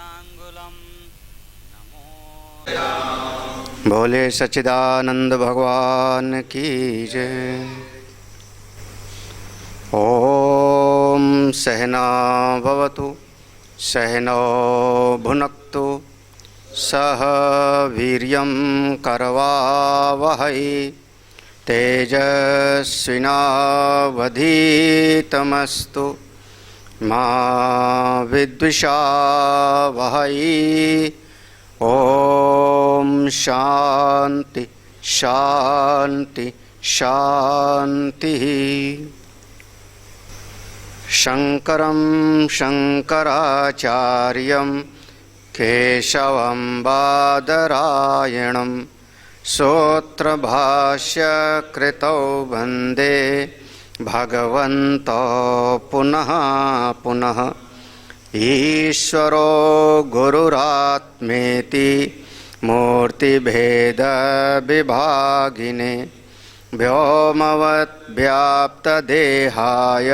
पदांगुलम नमो। बोले सच्चिदानंद भगवान की जय। ओम सहना भवतु सहनो भुनक्तु सह वीर्यं करवावहै तेजस्विनावधीतमस्तु मा विद्विषावहै। ओम शांति शांति शांति। शंकरं शंकराचार्यं केशवं बादरायणं सूत्रभाष्यकृतौ वन्दे भगवन्तौ पुनः पुनः। ईश्वरो गुरुरात्मेति मूर्तिभेदविभागिने व्योमवद्व्याप्तदेहाय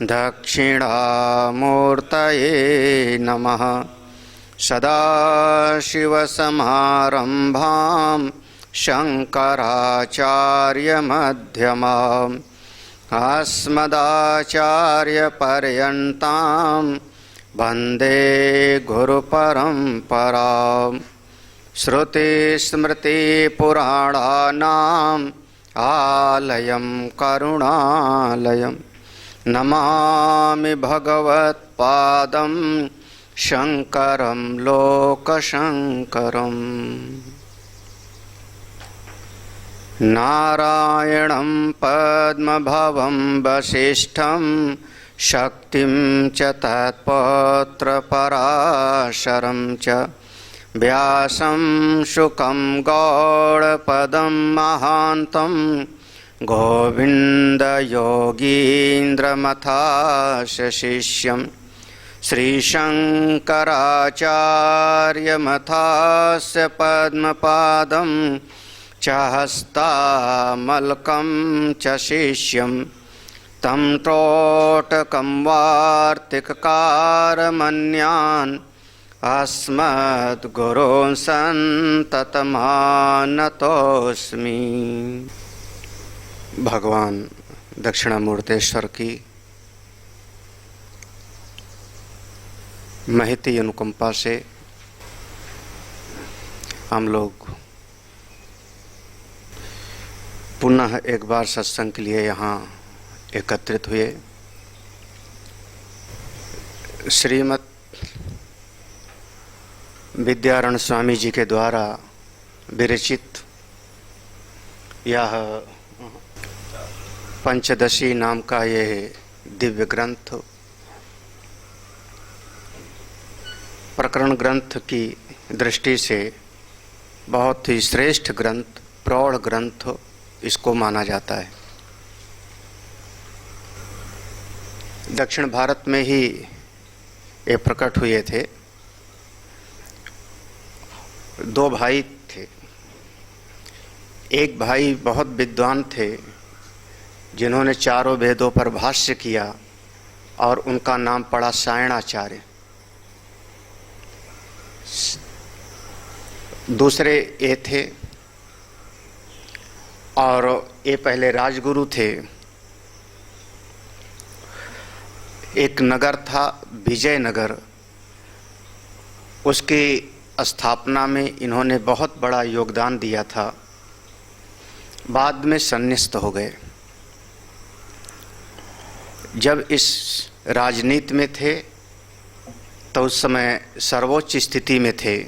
दक्षिणामूर्तये नमः। सदाशिवसमारम्भां शङ्कराचार्यमध्यमाम् अस्मदाचार्यपर्यन्तां वन्दे गुरुपरम्पराम्। श्रुतिस्मृतिपुराणानाम् आलयं करुणालयं नमामि भगवत्पादं शङ्करं लोकशङ्करम्। नारायणं पद्मभवं वसिष्ठं शक्तिं च तत्पौत्रपराशरं च व्यासं शुकं गौडपदं महान्तं गोविन्दयोगीन्द्रमथास्य शिष्यं श्रीशङ्कराचार्यमथास्य पद्मपादं च हस्तामलकं च शिष्यं तं त्रोटकं वार्तिककारमन्यान् अस्मद्गुरून् सन्ततमानतोऽस्मि। भगवान दक्षिणामूर्तेश्वर की महती अनुकंपा से हम लोग पुनः एक बार सत्संग के लिए यहाँ एकत्रित हुए। श्रीमद् विद्यारण्य स्वामी जी के द्वारा विरचित यह पंचदशी नाम का यह दिव्य ग्रंथ प्रकरण ग्रंथ की दृष्टि से बहुत ही श्रेष्ठ ग्रंथ, प्रौढ़ ग्रंथ इसको माना जाता है। दक्षिण भारत में ही ये प्रकट हुए थे। दो भाई थे। एक भाई बहुत विद्वान थे जिन्होंने चारों वेदों पर भाष्य किया और उनका नाम पड़ा सायणाचार्य। दूसरे ये थे और ये पहले राजगुरु थे। एक नगर था विजयनगर, उसकी स्थापना में इन्होंने बहुत बड़ा योगदान दिया था। बाद में संन्यास्त हो गए। जब इस राजनीति में थे तो उस समय सर्वोच्च स्थिति में थे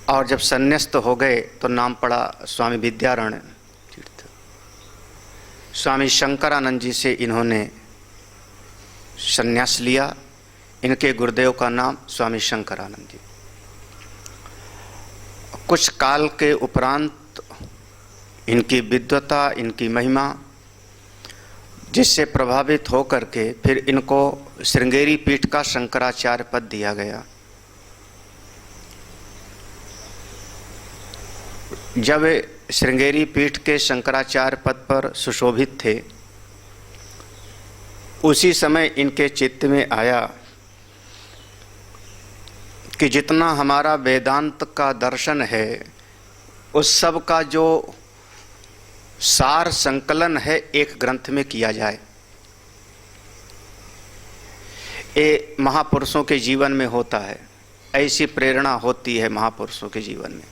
और जब संन्यास्त हो गए तो नाम पड़ा स्वामी विद्यारण्य तीर्थ। स्वामी शंकरानंद जी से इन्होंने संन्यास लिया। इनके गुरुदेव का नाम स्वामी शंकरानंद जी। कुछ काल के उपरांत इनकी विद्वता, इनकी महिमा जिससे प्रभावित होकर के फिर इनको श्रृंगेरी पीठ का शंकराचार्य पद दिया गया। जब श्रृंगेरी पीठ के शंकराचार्य पद पर सुशोभित थे, उसी समय इनके चित्त में आया कि जितना हमारा वेदांत का दर्शन है उस सब का जो सार संकलन है एक ग्रंथ में किया जाए। ये महापुरुषों के जीवन में होता है, ऐसी प्रेरणा होती है महापुरुषों के जीवन में।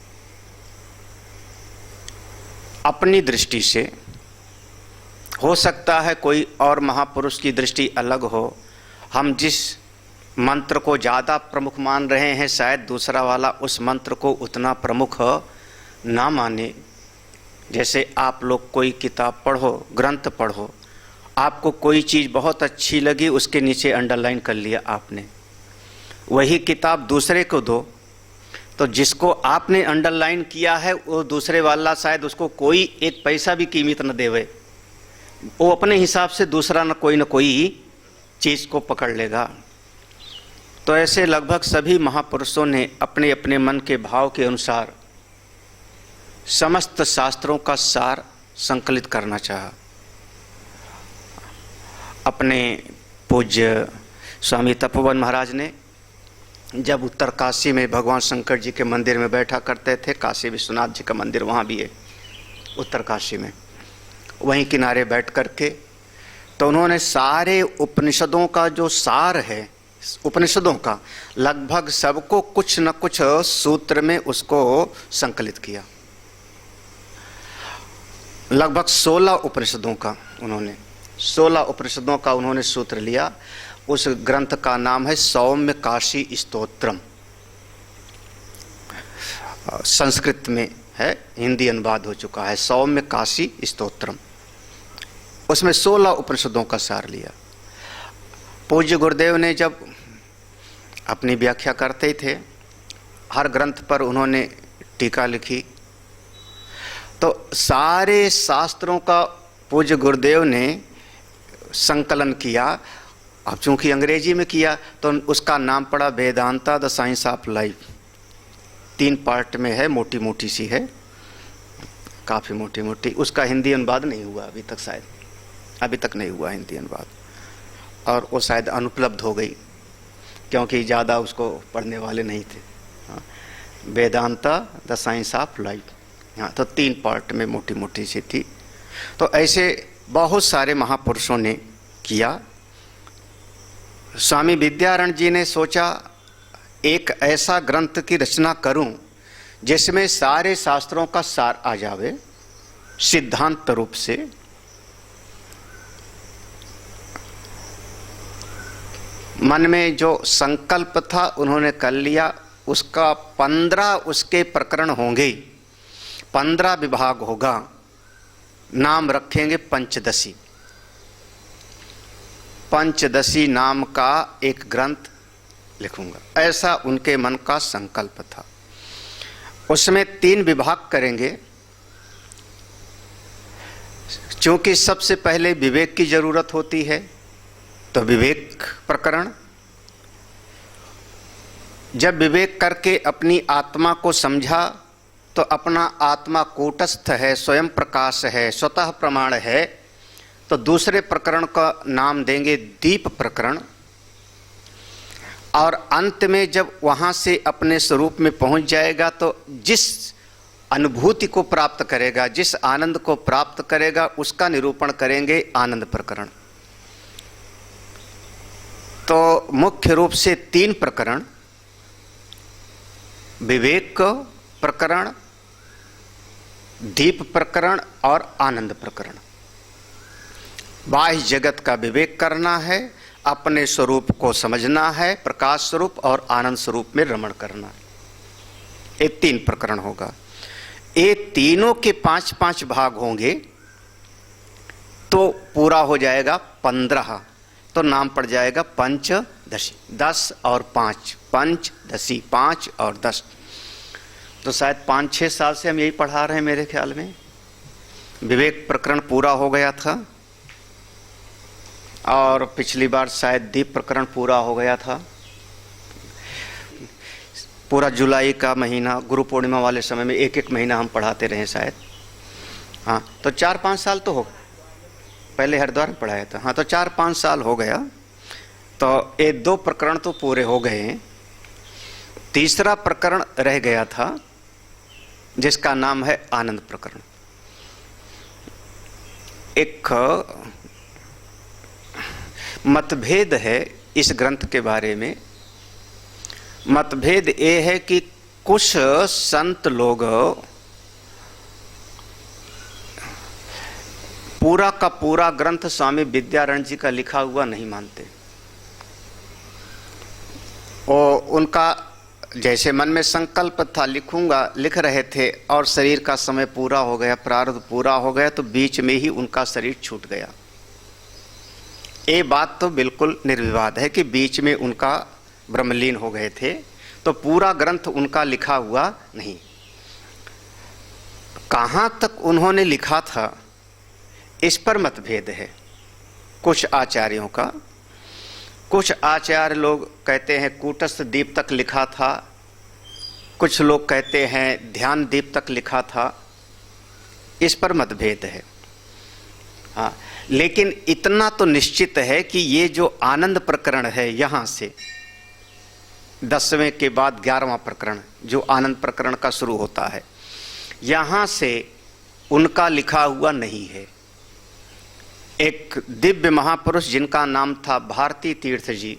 अपनी दृष्टि से हो सकता है कोई और महापुरुष की दृष्टि अलग हो, हम जिस मंत्र को ज़्यादा प्रमुख मान रहे हैं शायद दूसरा वाला उस मंत्र को उतना प्रमुख ना माने। जैसे आप लोग कोई किताब पढ़ो, ग्रंथ पढ़ो, आपको कोई चीज़ बहुत अच्छी लगी, उसके नीचे अंडरलाइन कर लिया आपने। वही किताब दूसरे को दो तो जिसको आपने अंडरलाइन किया है वो दूसरे वाला शायद उसको कोई एक पैसा भी कीमत न देवे, वो अपने हिसाब से दूसरा न कोई चीज़ को पकड़ लेगा। तो ऐसे लगभग सभी महापुरुषों ने अपने अपने मन के भाव के अनुसार समस्त शास्त्रों का सार संकलित करना चाहा। अपने पूज्य स्वामी तपोवन महाराज ने जब उत्तर काशी में भगवान शंकर जी के मंदिर में बैठा करते थे, काशी विश्वनाथ जी का मंदिर वहाँ भी है उत्तर काशी में, वहीं किनारे बैठ करके तो उन्होंने सारे उपनिषदों का जो सार है, उपनिषदों का लगभग सबको कुछ न कुछ सूत्र में उसको संकलित किया। लगभग 16 उपनिषदों का उन्होंने सूत्र लिया। उस ग्रंथ का नाम है सौम्य काशी स्तोत्रम। संस्कृत में है, हिंदी अनुवाद हो चुका है, सौम्य काशी स्तोत्रम। उसमें 16 उपनिषदों का सार लिया। पूज्य गुरुदेव ने जब अपनी व्याख्या करते थे, हर ग्रंथ पर उन्होंने टीका लिखी, तो सारे शास्त्रों का पूज्य गुरुदेव ने संकलन किया। अब चूंकि अंग्रेजी में किया तो उसका नाम पड़ा Vedanta the science of life. 3 part में है, मोटी मोटी सी है, काफ़ी मोटी मोटी। उसका हिंदी अनुवाद नहीं हुआ अभी तक, शायद अभी तक नहीं हुआ हिंदी अनुवाद, और वो शायद अनुपलब्ध हो गई क्योंकि ज़्यादा उसको पढ़ने वाले नहीं थे। हाँ, Vedanta the science of life, हाँ, तो 3 पार्ट में मोटी मोटी सी थी। तो ऐसे बहुत सारे महापुरुषों ने किया। स्वामी विद्यारण्य जी ने सोचा एक ऐसा ग्रंथ की रचना करूं जिसमें सारे शास्त्रों का सार आ जावे सिद्धांत रूप से। मन में जो संकल्प था उन्होंने कर लिया। उसका 15 उसके प्रकरण होंगे, 15 विभाग होगा। नाम रखेंगे पंचदशी। पंचदशी नाम का एक ग्रंथ लिखूंगा, ऐसा उनके मन का संकल्प था। उसमें 3 विभाग करेंगे। क्योंकि सबसे पहले विवेक की जरूरत होती है, तो विवेक प्रकरण। जब विवेक करके अपनी आत्मा को समझा तो अपना आत्मा कूटस्थ है, स्वयं प्रकाश है, स्वतः प्रमाण है, तो दूसरे प्रकरण का नाम देंगे दीप प्रकरण। और अंत में जब वहाँ से अपने स्वरूप में पहुँच जाएगा तो जिस अनुभूति को प्राप्त करेगा, जिस आनंद को प्राप्त करेगा, उसका निरूपण करेंगे आनंद प्रकरण। तो मुख्य रूप से 3 प्रकरण, विवेक प्रकरण, दीप प्रकरण और आनंद प्रकरण। बाह्य जगत का विवेक करना है, अपने स्वरूप को समझना है, प्रकाश स्वरूप और आनंद स्वरूप में रमण करना है। ये 3 प्रकरण होगा। ये तीनों के 5-5 भाग होंगे तो पूरा हो जाएगा 15, तो नाम पड़ जाएगा पंचदशी। 10 और 5, पंचदशी, 5 और 10। तो शायद 5-6 साल से हम यही पढ़ा रहे हैं मेरे ख्याल में। विवेक प्रकरण पूरा हो गया था और पिछली बार शायद दीप प्रकरण पूरा हो गया था। पूरा जुलाई का महीना, गुरु पूर्णिमा वाले समय में 1-1 महीना हम पढ़ाते रहे शायद। हाँ, तो 4-5 साल तो हो, पहले हरिद्वार में पढ़ाया था। हाँ, तो 4-5 साल हो गया। तो ये 2 प्रकरण तो पूरे हो गए हैं। तीसरा प्रकरण रह गया था जिसका नाम है आनंद प्रकरण। एक मतभेद है इस ग्रंथ के बारे में। मतभेद ये है कि कुछ संत लोग पूरा का पूरा ग्रंथ स्वामी विद्यारण्य जी का लिखा हुआ नहीं मानते, और उनका जैसे मन में संकल्प था लिखूंगा, लिख रहे थे और शरीर का समय पूरा हो गया, प्रारब्ध पूरा हो गया तो बीच में ही उनका शरीर छूट गया। ये बात तो बिल्कुल निर्विवाद है कि बीच में उनका ब्रह्मलीन हो गए थे, तो पूरा ग्रंथ उनका लिखा हुआ नहीं। कहाँ तक उन्होंने लिखा था इस पर मतभेद है कुछ आचार्यों का। कुछ आचार्य लोग कहते हैं कूटस्थ दीप तक लिखा था, कुछ लोग कहते हैं ध्यान दीप तक लिखा था। इस पर मतभेद है। हाँ, लेकिन इतना तो निश्चित है कि ये जो आनंद प्रकरण है, यहाँ से 10वें के बाद 11वां प्रकरण जो आनंद प्रकरण का शुरू होता है, यहाँ से उनका लिखा हुआ नहीं है। एक दिव्य महापुरुष जिनका नाम था भारती तीर्थ जी,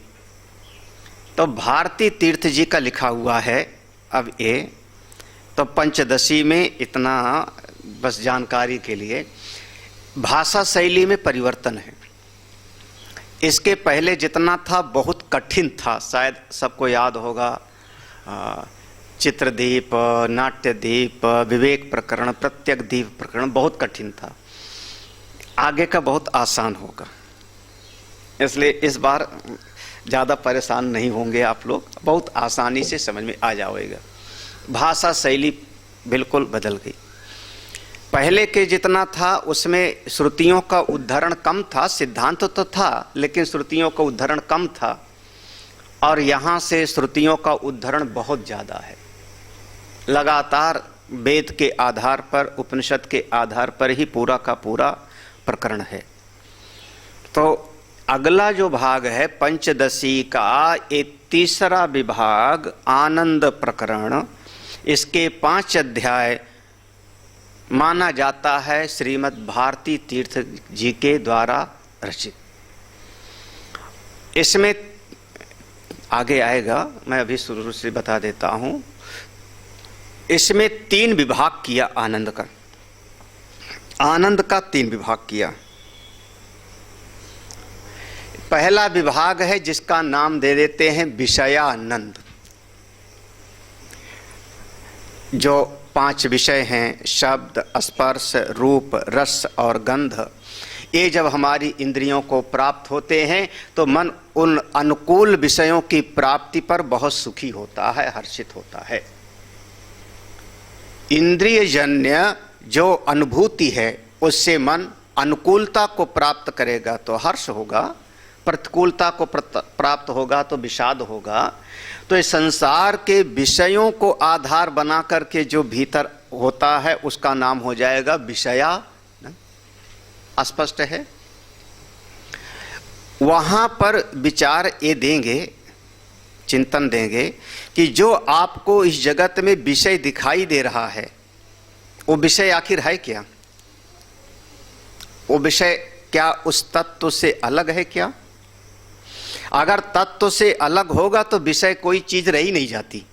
तो भारती तीर्थ जी का लिखा हुआ है। अब ये तो पंचदशी में इतना बस जानकारी के लिए, भाषा शैली में परिवर्तन है। इसके पहले जितना था बहुत कठिन था, शायद सबको याद होगा, चित्रदीप, नाट्यदीप, विवेक प्रकरण, प्रत्यक दीप प्रकरण बहुत कठिन था। आगे का बहुत आसान होगा, इसलिए इस बार ज़्यादा परेशान नहीं होंगे आप लोग, बहुत आसानी से समझ में आ जाएगा। भाषा शैली बिल्कुल बदल गई। पहले के जितना था उसमें श्रुतियों का उद्धरण कम था, सिद्धांत तो था लेकिन श्रुतियों का उद्धरण कम था, और यहाँ से श्रुतियों का उद्धरण बहुत ज़्यादा है। लगातार वेद के आधार पर, उपनिषद के आधार पर ही पूरा का पूरा प्रकरण है। तो अगला जो भाग है पंचदशी का, एक तीसरा विभाग आनंद प्रकरण, इसके 5 अध्याय माना जाता है श्रीमद् भारती तीर्थ जी के द्वारा रचित। इसमें आगे आएगा, मैं अभी शुरू से बता देता हूं। इसमें 3 विभाग किया आनंद का। आनंद का 3 विभाग किया। पहला विभाग है जिसका नाम दे देते हैं विषयानंद। जो 5 विषय हैं, शब्द, स्पर्श, रूप, रस और गंध, ये जब हमारी इंद्रियों को प्राप्त होते हैं तो मन उन अनुकूल विषयों की प्राप्ति पर बहुत सुखी होता है, हर्षित होता है। इंद्रियजन्य जो अनुभूति है उससे मन अनुकूलता को प्राप्त करेगा तो हर्ष होगा, प्रतिकूलता को प्राप्त होगा तो विषाद होगा। तो इस संसार के विषयों को आधार बना करके जो भीतर होता है उसका नाम हो जाएगा विषया। स्पष्ट है? वहां पर विचार ये देंगे, चिंतन देंगे कि जो आपको इस जगत में विषय दिखाई दे रहा है वो विषय आखिर है क्या? वो विषय क्या उस तत्व से अलग है क्या? अगर तत्व से अलग होगा तो विषय कोई चीज रही नहीं जाती।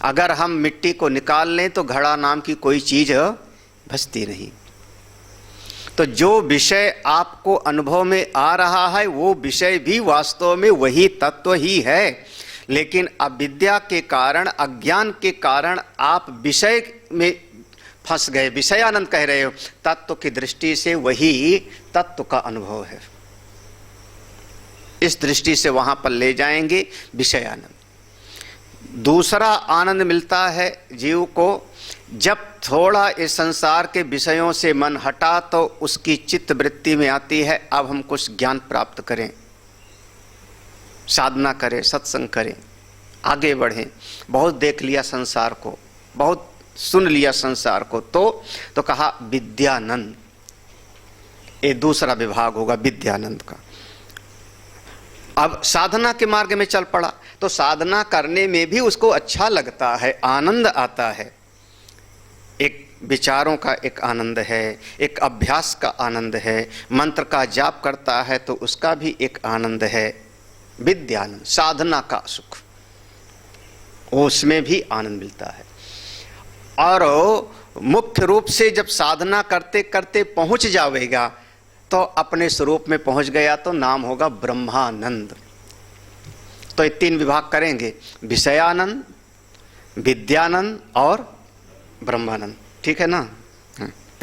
अगर हम मिट्टी को निकाल लें तो घड़ा नाम की कोई चीज बचती नहीं। तो जो विषय आपको अनुभव में आ रहा है वो विषय भी वास्तव में वही तत्व ही है, लेकिन अविद्या के कारण, अज्ञान के कारण आप विषय में फंस गए, विषयानंद कह रहे हो। तत्व की दृष्टि से वही तत्व का अनुभव है। इस दृष्टि से वहां पर ले जाएंगे विषयानंद। दूसरा आनंद मिलता है जीव को जब थोड़ा इस संसार के विषयों से मन हटा तो उसकी चित्त वृत्ति में आती है अब हम कुछ ज्ञान प्राप्त करें, साधना करें, सत्संग करें, आगे बढ़ें। बहुत देख लिया संसार को, बहुत सुन लिया संसार को, तो कहा विद्यानंद। ये दूसरा विभाग होगा विद्यानंद का। अब साधना के मार्ग में चल पड़ा, तो साधना करने में भी उसको अच्छा लगता है, आनंद आता है। एक विचारों का एक आनंद है, एक अभ्यास का आनंद है, मंत्र का जाप करता है तो उसका भी एक आनंद है, विद्यानंद, साधना का सुख, उसमें भी आनंद मिलता है। और मुख्य रूप से जब साधना करते करते पहुंच जाएगा तो अपने स्वरूप में पहुंच गया तो नाम होगा ब्रह्मानंद। तो ये 3 विभाग करेंगे, विषयानंद, विद्यानंद और ब्रह्मानंद। ठीक है ना?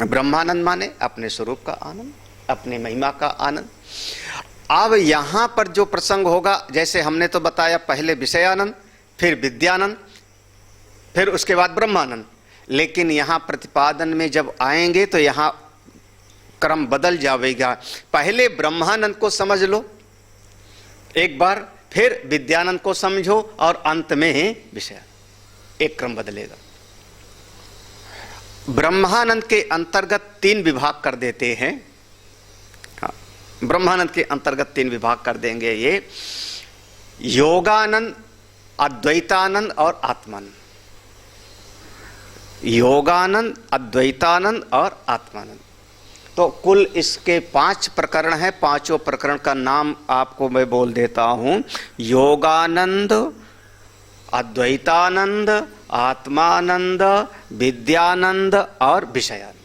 ब्रह्मानंद माने अपने स्वरूप का आनंद, अपने महिमा का आनंद। अब यहां पर जो प्रसंग होगा, जैसे हमने तो बताया पहले विषयानंद, फिर विद्यानंद, फिर उसके बाद ब्रह्मानंद, लेकिन यहां प्रतिपादन में जब आएंगे तो यहां क्रम बदल जाएगा। पहले ब्रह्मानंद को समझ लो एक बार, फिर विद्यानंद को समझो और अंत में विषय, एक क्रम बदलेगा। ब्रह्मानंद के अंतर्गत 3 विभाग कर देते हैं। हाँ, ब्रह्मानंद के अंतर्गत 3 विभाग कर देंगे ये, योगानंद, अद्वैतानंद और आत्मानंद। योगानंद, अद्वैतानंद और आत्मानंद। तो कुल इसके 5 प्रकरण हैं। 5 प्रकरण का नाम आपको मैं बोल देता हूं, योगानंद, अद्वैतानंद, आत्मानंद, विद्यानंद और विषयानंद।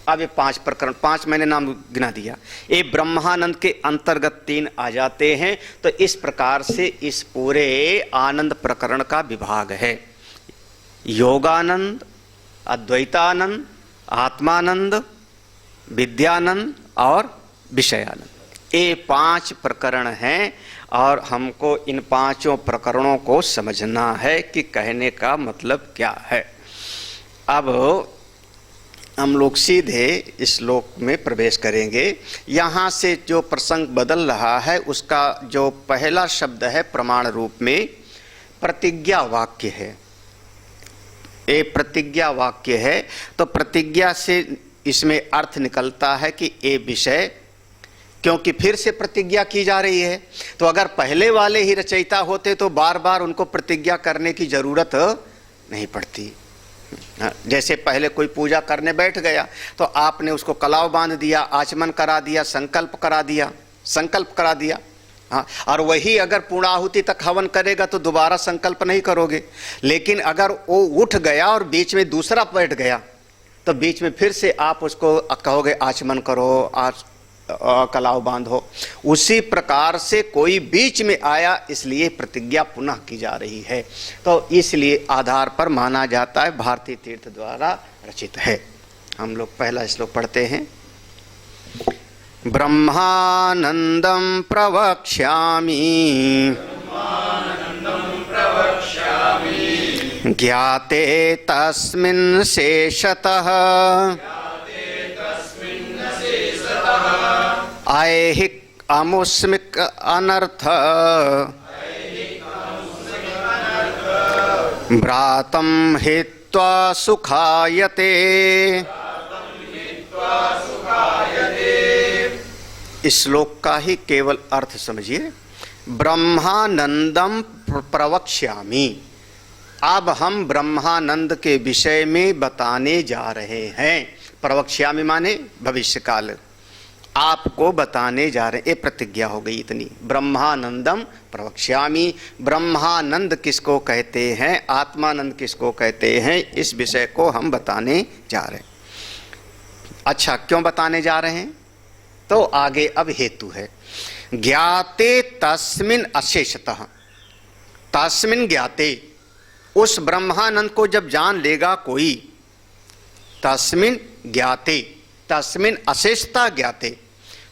अब ये 5 प्रकरण, 5 मैंने नाम गिना दिया, ये ब्रह्मानंद के अंतर्गत 3 आ जाते हैं। तो इस प्रकार से इस पूरे आनंद प्रकरण का विभाग है, योगानंद, अद्वैतानंद, आत्मानंद, विद्यानंद और विषयानंद। ये 5 प्रकरण हैं और हमको इन 5 प्रकरणों को समझना है कि कहने का मतलब क्या है। अब हम लोग सीधे इस श्लोक में प्रवेश करेंगे। यहाँ से जो प्रसंग बदल रहा है उसका जो पहला शब्द है प्रमाण रूप में प्रतिज्ञा वाक्य है। ये प्रतिज्ञा वाक्य है, तो प्रतिज्ञा से इसमें अर्थ निकलता है कि ये विषय, क्योंकि फिर से प्रतिज्ञा की जा रही है, तो अगर पहले वाले ही रचयिता होते तो बार बार उनको प्रतिज्ञा करने की जरूरत नहीं पड़ती। जैसे पहले कोई पूजा करने बैठ गया तो आपने उसको कलाव बांध दिया, आचमन करा दिया, संकल्प करा दिया। हाँ, और वही अगर पूर्णाहुति तक हवन करेगा तो दोबारा संकल्प नहीं करोगे। लेकिन अगर वो उठ गया और बीच में दूसरा बैठ गया तो बीच में फिर से आप उसको कहोगे आचमन करो, कलाव बांधो। उसी प्रकार से कोई बीच में आया, इसलिए प्रतिज्ञा पुनः की जा रही है। तो इसलिए आधार पर माना जाता है भारती तीर्थ द्वारा रचित है। हम लोग पहला श्लोक पढ़ते हैं। ब्रह्मानंदं प्रवक्ष्यामि ज्ञाते तस्मिन् शेषतः ऐहिक अमुष्मिक अनर्थ भ्रातं हित्वा सुखायते। इस श्लोक का ही केवल अर्थ समझिए। ब्रह्मानंदम प्रवक्ष्यामि, अब हम ब्रह्मानंद के विषय में बताने जा रहे हैं। प्रवक्ष्यामि माने भविष्य काल, आपको बताने जा रहे हैं। ये प्रतिज्ञा हो गई इतनी। ब्रह्मानंदम प्रवक्ष्यामि, ब्रह्मानंद किसको कहते हैं, आत्मानंद किसको कहते हैं, इस विषय को हम बताने जा रहे हैं। अच्छा, क्यों बताने जा रहे हैं? तो आगे अब हेतु है। ज्ञाते तस्मिन् अशेषतः, तस्मिन् ज्ञाते, उस ब्रह्मानंद को जब जान लेगा कोई, तस्मिन् ज्ञाते, तस्मिन् अशेषता ज्ञाते,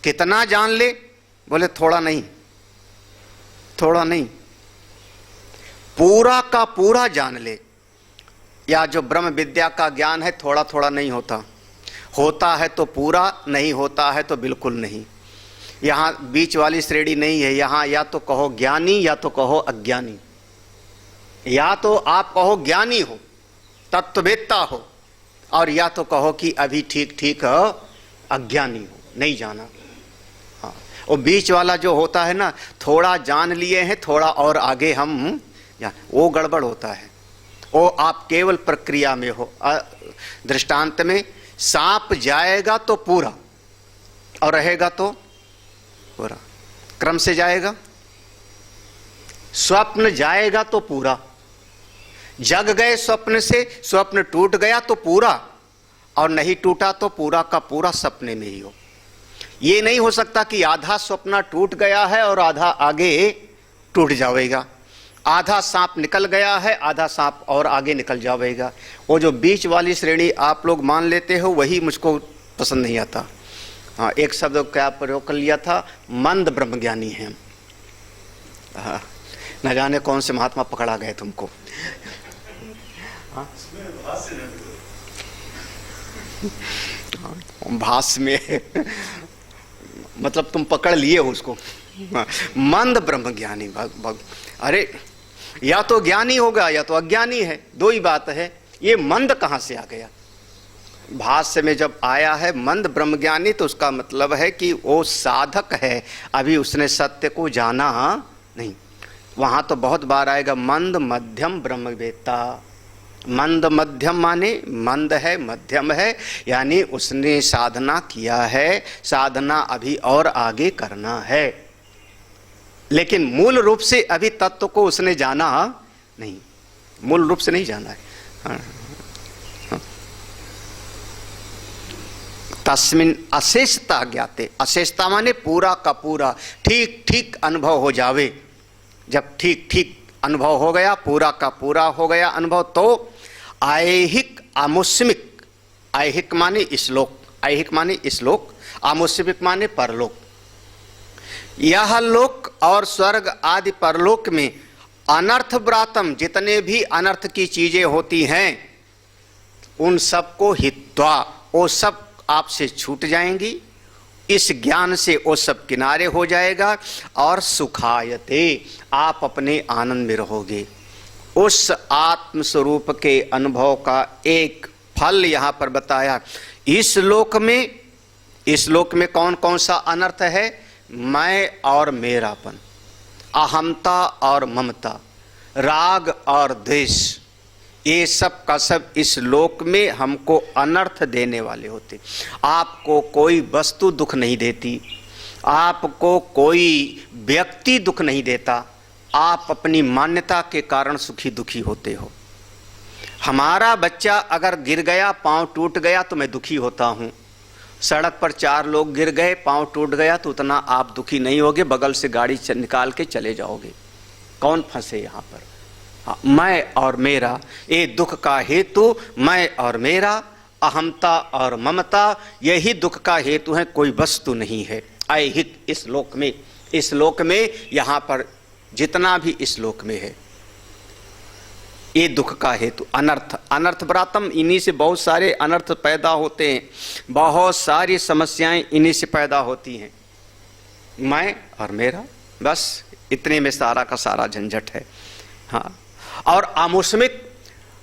कितना जान ले? बोले थोड़ा नहीं, थोड़ा नहीं, पूरा का पूरा जान ले। या जो ब्रह्म विद्या का ज्ञान है थोड़ा थोड़ा नहीं होता, होता है तो पूरा, नहीं होता है तो बिल्कुल नहीं। यहाँ बीच वाली श्रेणी नहीं है। यहाँ या तो कहो ज्ञानी या तो कहो अज्ञानी, या तो आप कहो ज्ञानी हो, तत्ववेत्ता हो, और या तो कहो कि अभी ठीक ठीक अज्ञानी हो, नहीं जाना। हाँ, और बीच वाला जो होता है ना, थोड़ा जान लिए हैं, थोड़ा और आगे हम वो गड़बड़ होता है। वो आप केवल प्रक्रिया में हो। दृष्टांत में सांप जाएगा तो पूरा और रहेगा तो पूरा, क्रम से जाएगा। स्वप्न जाएगा तो पूरा, जग गए स्वप्न से, स्वप्न टूट गया तो पूरा, और नहीं टूटा तो पूरा का पूरा सपने में ही हो। ये नहीं हो सकता कि आधा स्वप्न टूट गया है और आधा आगे टूट जाएगा, आधा सांप निकल गया है, आधा सांप और आगे निकल जाएगा। वो जो बीच वाली श्रेणी आप लोग मान लेते हो, वही मुझको पसंद नहीं आता। हाँ, एक शब्द क्या प्रयोग कर लिया था, मंद ब्रह्मज्ञानी हैं। हाँ, न जाने कौन से महात्मा पकड़ा गए तुमको। हाँ? भाष्य में मतलब तुम पकड़ लिए हो उसको। मंद ब्रह्मज्ञानी, अरे या तो ज्ञानी होगा या तो अज्ञानी है, दो ही बात है। ये मंद कहाँ से आ गया? भाष्य में जब आया है मंद ब्रह्मज्ञानी, तो उसका मतलब है कि वो साधक है, अभी उसने सत्य को जाना नहीं। वहाँ तो बहुत बार आएगा मंद मध्यम ब्रह्मवेत्ता। मंद मध्यम माने मंद है, मध्यम है, यानी उसने साधना किया है, साधना अभी और आगे करना है, लेकिन मूल रूप से अभी तत्व को उसने जाना नहीं, मूल रूप से नहीं जाना है। हाँ, हाँ। तस्मिन अशेषता ज्ञाते, अशेषता माने पूरा का पूरा, ठीक ठीक अनुभव हो जावे। जब ठीक ठीक अनुभव हो गया, पूरा का पूरा हो गया अनुभव, तो ऐहिक आमुष्मिक, ऐहिक माने श्लोक, ऐहिक माने श्लोक, आमुष्मिक माने परलोक। यह लोक और स्वर्ग आदि परलोक में अनर्थ व्रातम, जितने भी अनर्थ की चीजें होती हैं, उन सबको हित्वा, वो सब आपसे छूट जाएंगी। इस ज्ञान से वो सब किनारे हो जाएगा, और सुखायते, आप अपने आनंद में रहोगे। उस आत्म स्वरूप के अनुभव का एक फल यहाँ पर बताया। इस लोक में कौन कौन सा अनर्थ है? मैं और मेरापन, अहमता और ममता, राग और द्वेष, ये सब का सब इस लोक में हमको अनर्थ देने वाले होते। आपको कोई वस्तु दुख नहीं देती, आपको कोई व्यक्ति दुख नहीं देता, आप अपनी मान्यता के कारण सुखी दुखी होते हो। हमारा बच्चा अगर गिर गया, पांव टूट गया, तो मैं दुखी होता हूँ। सड़क पर 4 लोग गिर गए, पांव टूट गया, तो उतना आप दुखी नहीं होगे, बगल से गाड़ी निकाल के चले जाओगे। कौन फंसे यहाँ पर? हाँ, मैं और मेरा, ये दुख का हेतु मैं और मेरा, अहमता और ममता, यही दुख का हेतु है, कोई वस्तु नहीं है। ऐहिक इस लोक में यहाँ पर जितना भी इस लोक में है, ये दुख का हेतु अनर्थ, अनर्थ व्रातम, इन्हीं से बहुत सारे अनर्थ पैदा होते हैं, बहुत सारी समस्याएं इन्हीं से पैदा होती हैं। मैं और मेरा, बस इतने में सारा का सारा झंझट है। हाँ, और आमुष्मिक,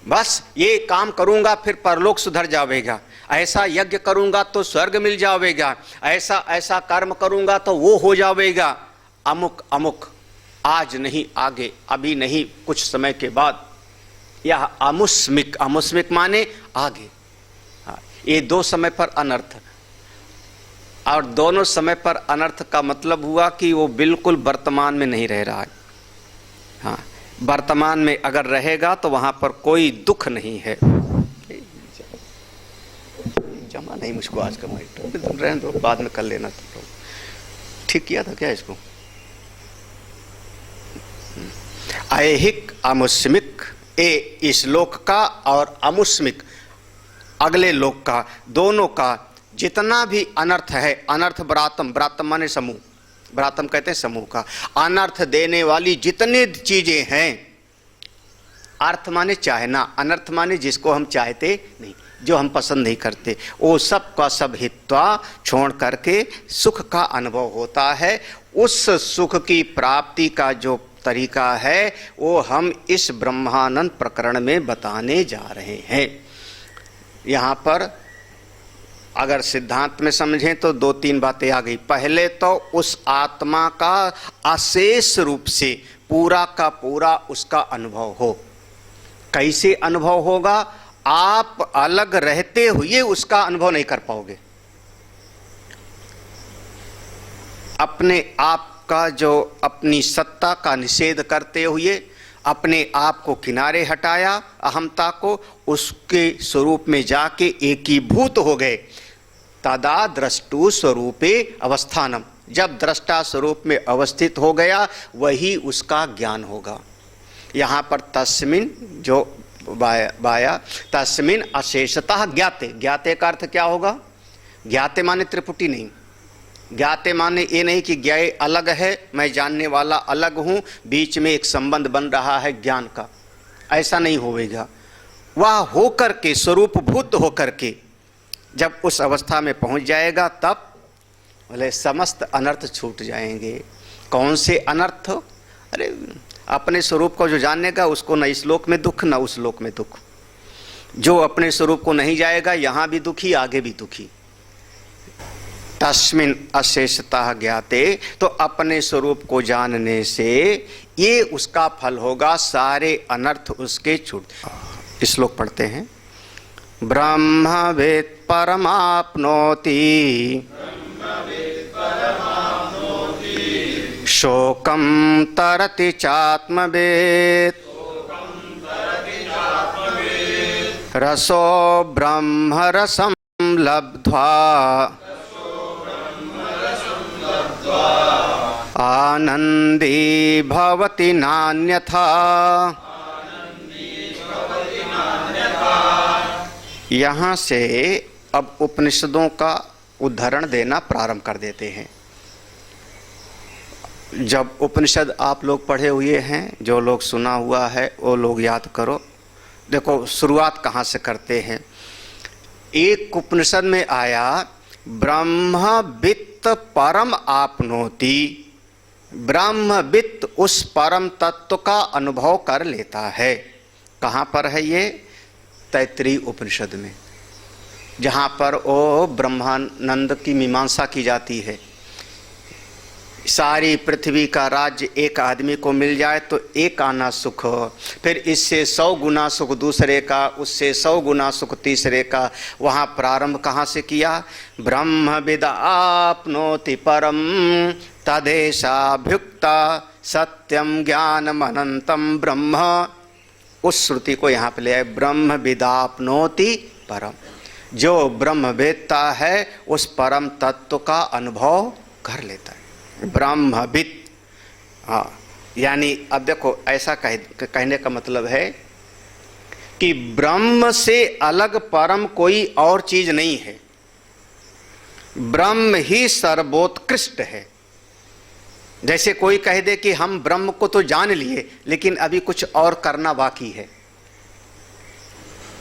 बस ये काम करूंगा फिर परलोक सुधर जाएगा, ऐसा यज्ञ करूंगा तो स्वर्ग मिल जाएगा, ऐसा ऐसा कर्म करूंगा तो वो हो जाएगा, अमुक अमुक, आज नहीं आगे, अभी नहीं कुछ समय के बाद। यह आमुष्मिक, आमुष्मिक माने आगे। हाँ, ये दो समय पर अनर्थ, और दोनों समय पर अनर्थ का मतलब हुआ कि वो बिल्कुल वर्तमान में नहीं रह रहा है। हाँ, वर्तमान में अगर रहेगा तो वहां पर कोई दुख नहीं है। जमा नहीं मुझको आज का माइक, रहने दो, बाद में कर लेना। तो ठीक किया था क्या इसको? ऐहिक आमुष्मिक, ए श्लोक का और अमुष्मिक अगले लोक का, दोनों का जितना भी अनर्थ है, अनर्थ व्रातम, व्रातम माने समूह, व्रातम कहते हैं समूह का, अनर्थ देने वाली जितनी चीजें हैं, अर्थ माने चाहना, अनर्थ माने जिसको हम चाहते नहीं, जो हम पसंद नहीं करते, वो सब का सब हित्वा, छोड़ करके सुख का अनुभव होता है। उस सुख की प्राप्ति का जो तरीका है वो हम इस ब्रह्मानंद प्रकरण में बताने जा रहे हैं। यहाँ पर अगर सिद्धांत में समझें तो दो तीन बातें आ गई। पहले तो उस आत्मा का अशेष रूप से पूरा का पूरा उसका अनुभव हो। कैसे अनुभव होगा? आप अलग रहते हुए उसका अनुभव नहीं कर पाओगे। अपने आप का जो अपनी सत्ता का निषेध करते हुए अपने आप को किनारे हटाया, अहमता को, उसके स्वरूप में जाके एकीभूत हो गए। तदा द्रष्टु स्वरूपे अवस्थानम, जब दृष्टा स्वरूप में अवस्थित हो गया वही उसका ज्ञान होगा। यहाँ पर तस्मिन जो बाया तस्मिन अशेषतः ज्ञाते, ज्ञाते का अर्थ क्या होगा? ज्ञाते माने त्रिपुटी नहीं, ज्ञाते माने ये नहीं कि ज्ञाय अलग है, मैं जानने वाला अलग हूँ, बीच में एक संबंध बन रहा है ज्ञान का, ऐसा नहीं होगा। वह होकर के स्वरूपभूत होकर के जब उस अवस्था में पहुँच जाएगा तब बोले समस्त अनर्थ छूट जाएंगे। कौन से अनर्थ? अरे अपने स्वरूप को जो जानेगा उसको न इस लोक में दुख न उस लोक में दुख। जो अपने स्वरूप को नहीं जाएगा यहाँ भी दुखी आगे भी दुखी। तस्मिन अशेषतः ज्ञाते, तो अपने स्वरूप को जानने से ये उसका फल होगा, सारे अनर्थ उसके छूट। श्लोक पढ़ते हैं। ब्रह्मवेत् परमाप्नोति शोकं तरति चात्मवेत् रसो ब्रह्मरसं लब्ध्वा आनंदी भवति नान्यथा। यहाँ से अब उपनिषदों का उदाहरण देना प्रारंभ कर देते हैं। जब उपनिषद आप लोग पढ़े हुए हैं, जो लोग सुना हुआ है वो लोग याद करो। देखो शुरुआत कहाँ से करते हैं। एक उपनिषद में आया ब्रह्मवित्त परम आपनोति, ब्रह्मवित्त उस परम तत्व का अनुभव कर लेता है। कहाँ पर है ये? तैत्तिरीय उपनिषद में, जहाँ पर वो ब्रह्मानंद की मीमांसा की जाती है। सारी पृथ्वी का राज्य एक आदमी को मिल जाए तो एक आना सुख, फिर इससे 100 गुना सुख दूसरे का, उससे 100 गुना सुख तीसरे का। वहाँ प्रारंभ कहाँ से किया? ब्रह्मविद आपनोति परम तदेशाभ्युक्ता सत्यम ज्ञानम अनंतम ब्रह्म। उस श्रुति को यहाँ पे ले आए, ब्रह्मविदाप्नोति परम। जो ब्रह्म वेत्ता है उस परम तत्व का अनुभव कर लेता है। ब्रह्मविद, हाँ, यानी अब देखो ऐसा कहने का मतलब है कि ब्रह्म से अलग परम कोई और चीज नहीं है। ब्रह्म ही सर्वोत्कृष्ट है। जैसे कोई कह दे कि हम ब्रह्म को तो जान लिए लेकिन अभी कुछ और करना बाकी है।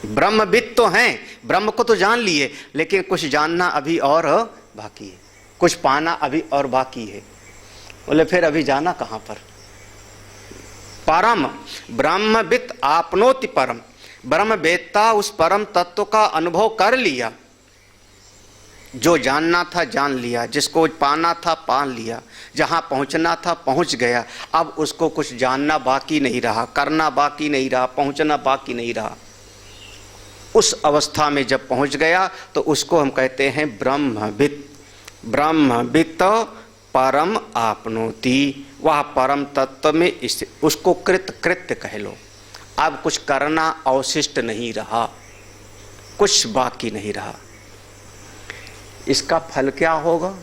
ब्रह्मविद तो हैं, ब्रह्म को तो जान लिए लेकिन कुछ जानना अभी और बाकी है, कुछ पाना अभी और बाकी है। बोले फिर अभी जाना कहाँ पर? परम ब्रह्मविद आपनोति परम, ब्रह्मवेत्ता उस परम तत्व का अनुभव कर लिया। जो जानना था जान लिया, जिसको पाना था पा लिया, जहाँ पहुँचना था पहुँच गया। अब उसको कुछ जानना बाकी नहीं रहा, करना बाकी नहीं रहा, पहुँचना बाकी नहीं रहा। उस अवस्था में जब पहुँच गया तो उसको हम कहते हैं ब्रह्मविद। ब्रह्मविद परम आपनोति, वह परम तत्व में उसको कृत्य कह लो। अब कुछ करना अवशिष्ट नहीं रहा, कुछ बाकी नहीं रहा। इसका फल क्या होगा?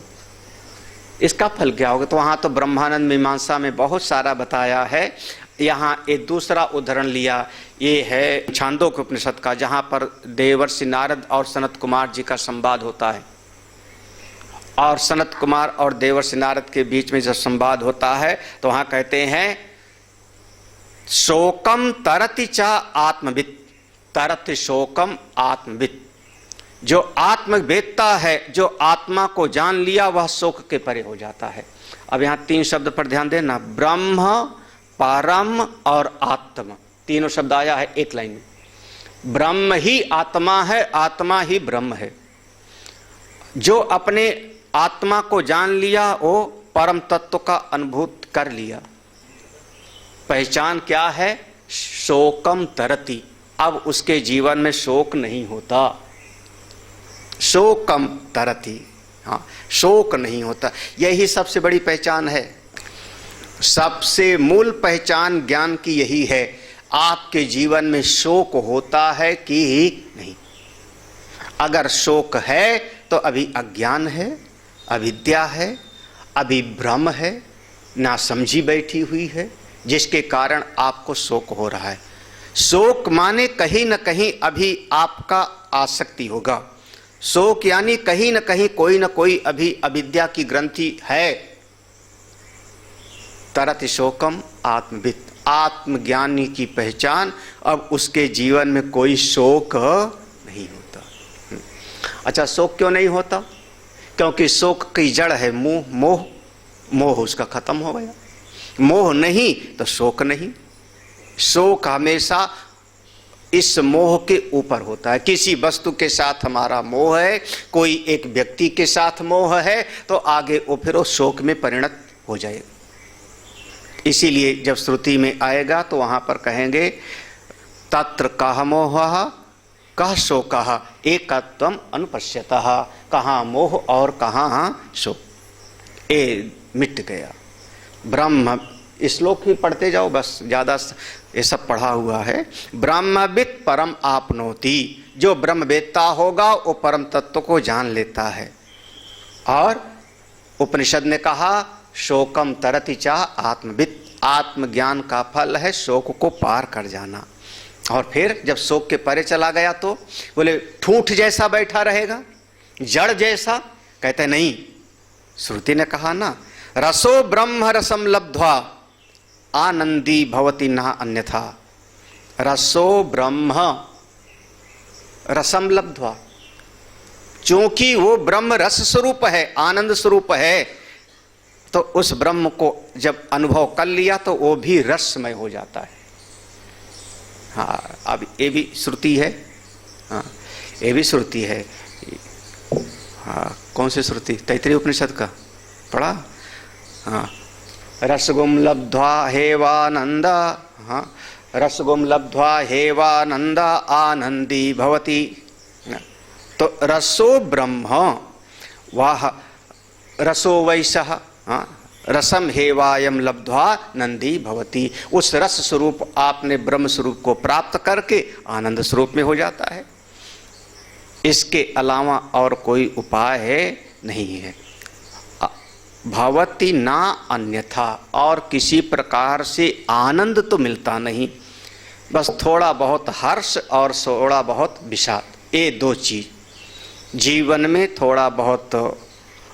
इसका फल क्या होगा? तो वहाँ तो ब्रह्मानंद मीमांसा में बहुत सारा बताया है। यहाँ एक दूसरा उदाहरण लिया, ये है छांदोग्य उपनिषद का, जहाँ पर देवर्षि नारद और सनत कुमार जी का संवाद होता है। और सनत कुमार और देवर्षि नारद के बीच में जब संवाद होता है तो वहाँ कहते हैं शोकम तरति च आत्मविद, तरति शोकम आत्मविद। जो आत्मवेत्ता है, जो आत्मा को जान लिया, वह शोक के परे हो जाता है। अब यहाँ 3 शब्द पर ध्यान देना, ब्रह्म, परम और आत्मा, तीनों शब्द आया है एक लाइन में। ब्रह्म ही आत्मा है, आत्मा ही ब्रह्म है। जो अपने आत्मा को जान लिया वो परम तत्व का अनुभूत कर लिया। पहचान क्या है? शोकम तरति। अब उसके जीवन में शोक नहीं होता। शोकम तरति, हाँ, शोक नहीं होता। यही सबसे बड़ी पहचान है। सबसे मूल पहचान ज्ञान की यही है। आपके जीवन में शोक होता है कि नहीं? अगर शोक है तो अभी अज्ञान है, अविद्या है, अभी भ्रम है, नासमझी बैठी हुई है, जिसके कारण आपको शोक हो रहा है। शोक माने कहीं न कहीं अभी आपका आसक्ति होगा। शोक यानी कहीं न कहीं कोई न कोई अभी अविद्या की ग्रंथि है। तरति शोकम आत्मवित्। आत्मज्ञानी की पहचान, अब उसके जीवन में कोई शोक नहीं होता। अच्छा, शोक क्यों नहीं होता? क्योंकि शोक की जड़ है मोह। मोह, मोह उसका खत्म हो गया। मोह नहीं तो शोक नहीं। शोक हमेशा इस मोह के ऊपर होता है। किसी वस्तु के साथ हमारा मोह है, कोई एक व्यक्ति के साथ मोह है, तो आगे वो फिर वो शोक में परिणत हो जाएगा। इसीलिए जब श्रुति में आएगा तो वहां पर कहेंगे तत्र कह मोह कह शोकः एकत्वम अनुपश्यतः। कहाँ मोह और कहाँ शोक, ये मिट गया। ब्रह्म, श्लोक ही पढ़ते जाओ बस, ज़्यादा ये सब पढ़ा हुआ है। ब्रह्मवित् परम आपनोति। जो ब्रह्मवेत्ता होगा वो परम तत्व को जान लेता है। और उपनिषद ने कहा शोकम तरति चा आत्मवित्। आत्मज्ञान का फल है शोक को पार कर जाना। और फिर जब शोक के परे चला गया तो बोले ठूंठ जैसा बैठा रहेगा, जड़ जैसा? कहते नहीं, श्रुति ने कहा ना, रसो ब्रह्म रसम लब्ध्वा आनंदी भवति न अन्यथा। रसो ब्रह्म रसम लब्ध्वा, चूंकि वो ब्रह्म रस स्वरूप है, आनंद स्वरूप है, तो उस ब्रह्म को जब अनुभव कर लिया तो वो भी रसमय हो जाता है। हाँ, अब ये भी श्रुति है। हाँ, ये भी श्रुति है। हाँ, कौन सी श्रुति? तैत्तिरीय उपनिषद का पढ़ा? हाँ, रसगुम लब्ध्वा हेवानंद। हाँ, रसगुम लब्ध्वा हेवानंद आनंदी भवति। तो रसो ब्रह्म वाह रसो वैसः। हाँ, रसम हेवायम लब्ध्वा नंदी भवति। उस रस स्वरूप आपने ब्रह्म स्वरूप को प्राप्त करके आनंद स्वरूप में हो जाता है। इसके अलावा और कोई उपाय है नहीं है। भवति ना अन्यथा, और किसी प्रकार से आनंद तो मिलता नहीं, बस थोड़ा बहुत हर्ष और थोड़ा बहुत विषाद। ये दो चीज जीवन में, थोड़ा बहुत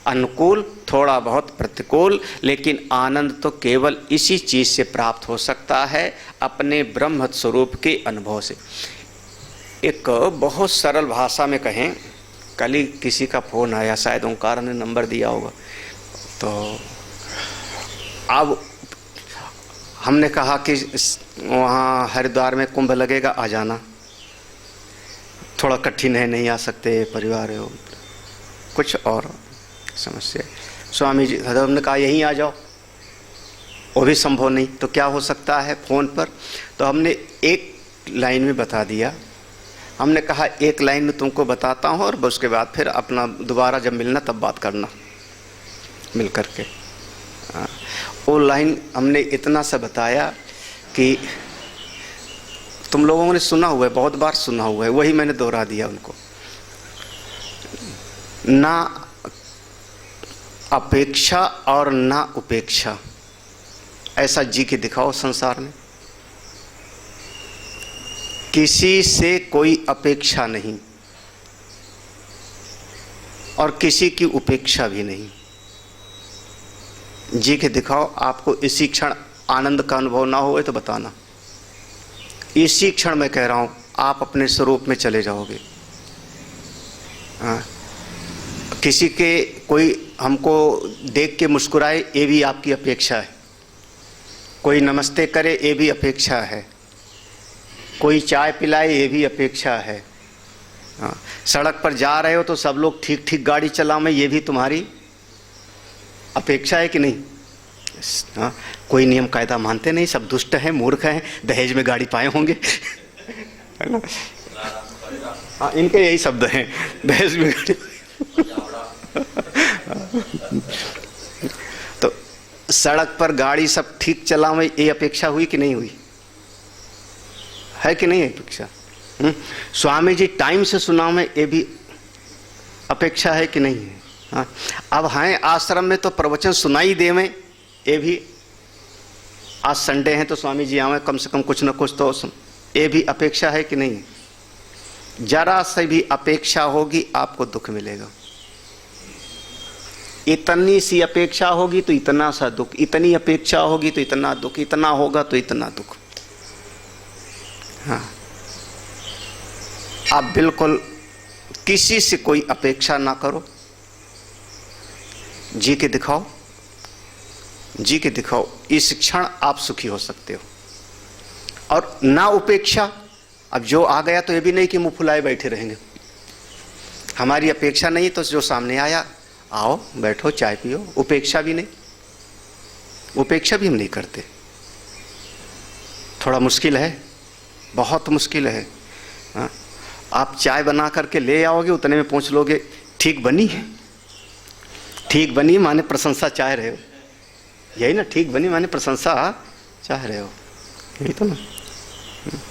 अनुकूल, थोड़ा बहुत प्रतिकूल, लेकिन आनंद तो केवल इसी चीज से प्राप्त हो सकता है, अपने ब्रह्म स्वरूप के अनुभव से। एक बहुत सरल भाषा में कहें, कल ही किसी का फोन आया, शायद ओंकार ने नंबर दिया होगा, तो अब हमने कहा कि वहाँ हरिद्वार में कुंभ लगेगा, आ जाना। थोड़ा कठिन है, नहीं आ सकते, परिवार है कुछ और समस्या। स्वामी जी ने कहा यहीं आ जाओ, वो भी संभव नहीं, तो क्या हो सकता है फोन पर? तो हमने एक लाइन में बता दिया। हमने कहा एक लाइन में तुमको बताता हूँ और उसके बाद फिर अपना दोबारा जब मिलना तब बात करना मिल करके। वो लाइन हमने इतना सा बताया कि तुम लोगों ने सुना हुआ है, बहुत बार सुना हुआ है, वही मैंने दोहरा दिया उनको। ना अपेक्षा और ना उपेक्षा, ऐसा जी के दिखाओ संसार में। किसी से कोई अपेक्षा नहीं और किसी की उपेक्षा भी नहीं। जी के दिखाओ। आपको इसी क्षण आनंद का अनुभव ना हो तो बताना। इसी क्षण मैं कह रहा हूं, आप अपने स्वरूप में चले जाओगे। किसी के कोई हमको देख के मुस्कुराए, ये भी आपकी अपेक्षा है। कोई नमस्ते करे, ये भी अपेक्षा है। कोई चाय पिलाए, ये भी अपेक्षा है। हाँ, सड़क पर जा रहे हो तो सब लोग ठीक ठीक गाड़ी चलाएं, ये भी तुम्हारी अपेक्षा है कि नहीं? हाँ, कोई नियम कायदा मानते नहीं, सब दुष्ट हैं, मूर्ख हैं, दहेज में गाड़ी पाए होंगे, है ना? हाँ, इनके यही शब्द हैं, दहेज में गाड़ी। तो सड़क पर गाड़ी सब ठीक चलाएं, ये अपेक्षा हुई कि नहीं हुई? है कि नहीं अपेक्षा? स्वामी जी टाइम से सुनावें, ये भी अपेक्षा है कि नहीं है? हाँ, अब हैं आश्रम में तो प्रवचन सुनाई देवें, ये भी, आज संडे हैं तो स्वामी जी आवे, कम से कम कुछ न कुछ तो, ये भी अपेक्षा है कि नहीं? जरा से भी अपेक्षा होगी आपको दुख मिलेगा। इतनी सी अपेक्षा होगी तो इतना सा दुख, इतनी अपेक्षा होगी तो इतना दुख, इतना होगा तो इतना दुख। हाँ, आप बिल्कुल किसी से कोई अपेक्षा ना करो, जी के दिखाओ, जी के दिखाओ, इस क्षण आप सुखी हो सकते हो। और ना उपेक्षा, अब जो आ गया तो ये भी नहीं कि मुंह फुलाए बैठे रहेंगे, हमारी अपेक्षा नहीं तो जो सामने आया आओ बैठो चाय पियो, उपेक्षा भी नहीं, उपेक्षा भी हम नहीं करते। थोड़ा मुश्किल है, बहुत मुश्किल है। हाँ, आप चाय बना करके ले आओगे, उतने में पूछ लोगे ठीक बनी है? ठीक बनी माने प्रशंसा चाह रहे हो, यही ना? ठीक बनी माने प्रशंसा चाह रहे हो, यही तो ना?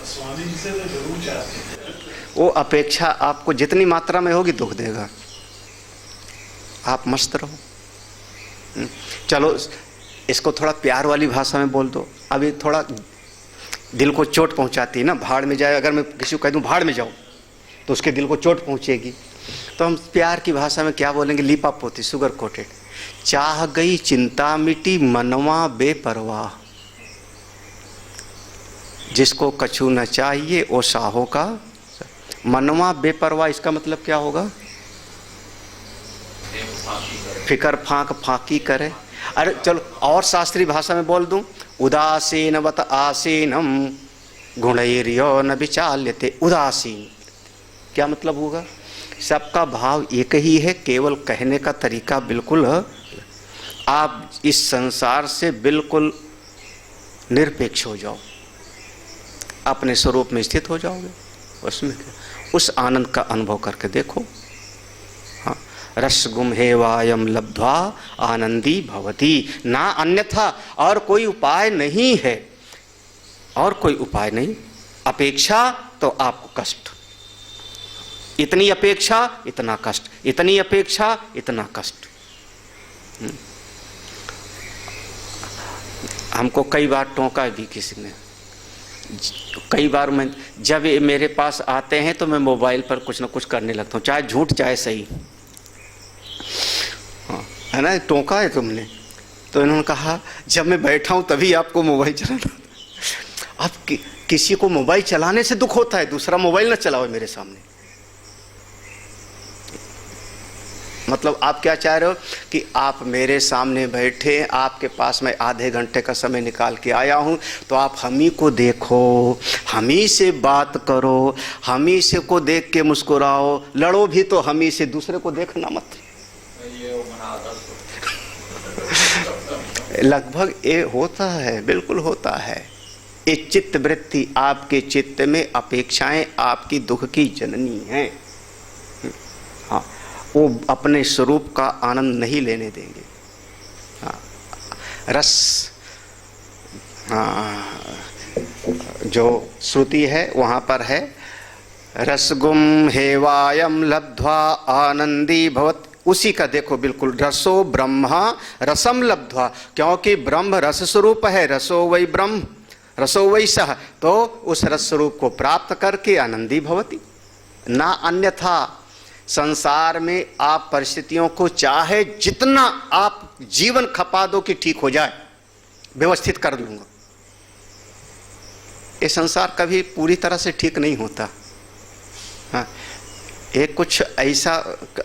स्वामी जी से तो जरूर चाहते हैं। वो अपेक्षा आपको जितनी मात्रा में होगी दुख देगा। आप मस्त रहो। चलो इसको थोड़ा प्यार वाली भाषा में बोल दो, अभी थोड़ा दिल को चोट पहुंचाती है ना, भाड़ में जाए, अगर मैं किसी को कह दूं भाड़ में जाओ तो उसके दिल को चोट पहुंचेगी। तो हम प्यार की भाषा में क्या बोलेंगे? लीपा पोती, सुगर कोटेड। चाह गई चिंता मिटी मनवा बेपरवाह, जिसको कछु न चाहिए वो साहो का मनवा बेपरवाह। इसका मतलब क्या होगा? फिकर फांक फांकी करे। अरे चलो और शास्त्रीय भाषा में बोल दूं, उदासीनवत आसीनम गुणैर्यो न विचाल्यते। उदासीन क्या मतलब होगा? सबका भाव एक ही है, केवल कहने का तरीका बिल्कुल है। आप इस संसार से बिल्कुल निरपेक्ष हो जाओ, अपने स्वरूप में स्थित हो जाओगे, उसमें उस आनंद का अनुभव करके देखो। हाँ, रसगुम हेवायम लब्ध्वा आनंदी भवती, ना अन्यथा, और कोई उपाय नहीं है, और कोई उपाय नहीं। अपेक्षा तो आपको कष्ट, इतनी अपेक्षा इतना कष्ट, इतनी अपेक्षा इतना कष्ट। हमको कई बार टोका भी किसी ने, कई बार मैं जब ये मेरे पास आते हैं तो मैं मोबाइल पर कुछ ना कुछ करने लगता हूँ, चाहे झूठ चाहे सही। हाँ, है ना? टोका है तुमने, तो इन्होंने कहा जब मैं बैठा हूँ तभी आपको मोबाइल चलाना। अब किसी को मोबाइल चलाने से दुख होता है, दूसरा मोबाइल ना चलाओ मेरे सामने। मतलब आप क्या चाह रहे हो कि आप मेरे सामने बैठे, आपके पास मैं आधे घंटे का समय निकाल के आया हूं, तो आप हम ही को देखो, हम ही से बात करो, हम ही से को देख के मुस्कुराओ, लड़ो भी तो हम ही से, दूसरे को देखना मत। लगभग ये होता है, बिल्कुल होता है। ये चित्त वृत्ति, आपके चित्त में अपेक्षाएं आपकी दुख की जननी हैं। हाँ, वो अपने स्वरूप का आनंद नहीं लेने देंगे। हाँ, रस, हाँ, जो श्रुति है वहाँ पर है, रसगुम हेवायम लब्ध्वा आनंदी भवत, उसी का देखो बिल्कुल, रसो ब्रह्मा रसम लब्ध्वा, क्योंकि ब्रह्म रस स्वरूप है, रसो वै ब्रह्म रसो वै सह, तो उस रस स्वरूप को प्राप्त करके आनंदी भवती, ना अन्यथा। संसार में आप परिस्थितियों को चाहे जितना आप जीवन खपा दो कि ठीक हो जाए, व्यवस्थित कर लूंगा, ये संसार कभी पूरी तरह से ठीक नहीं होता। हाँ, एक कुछ ऐसा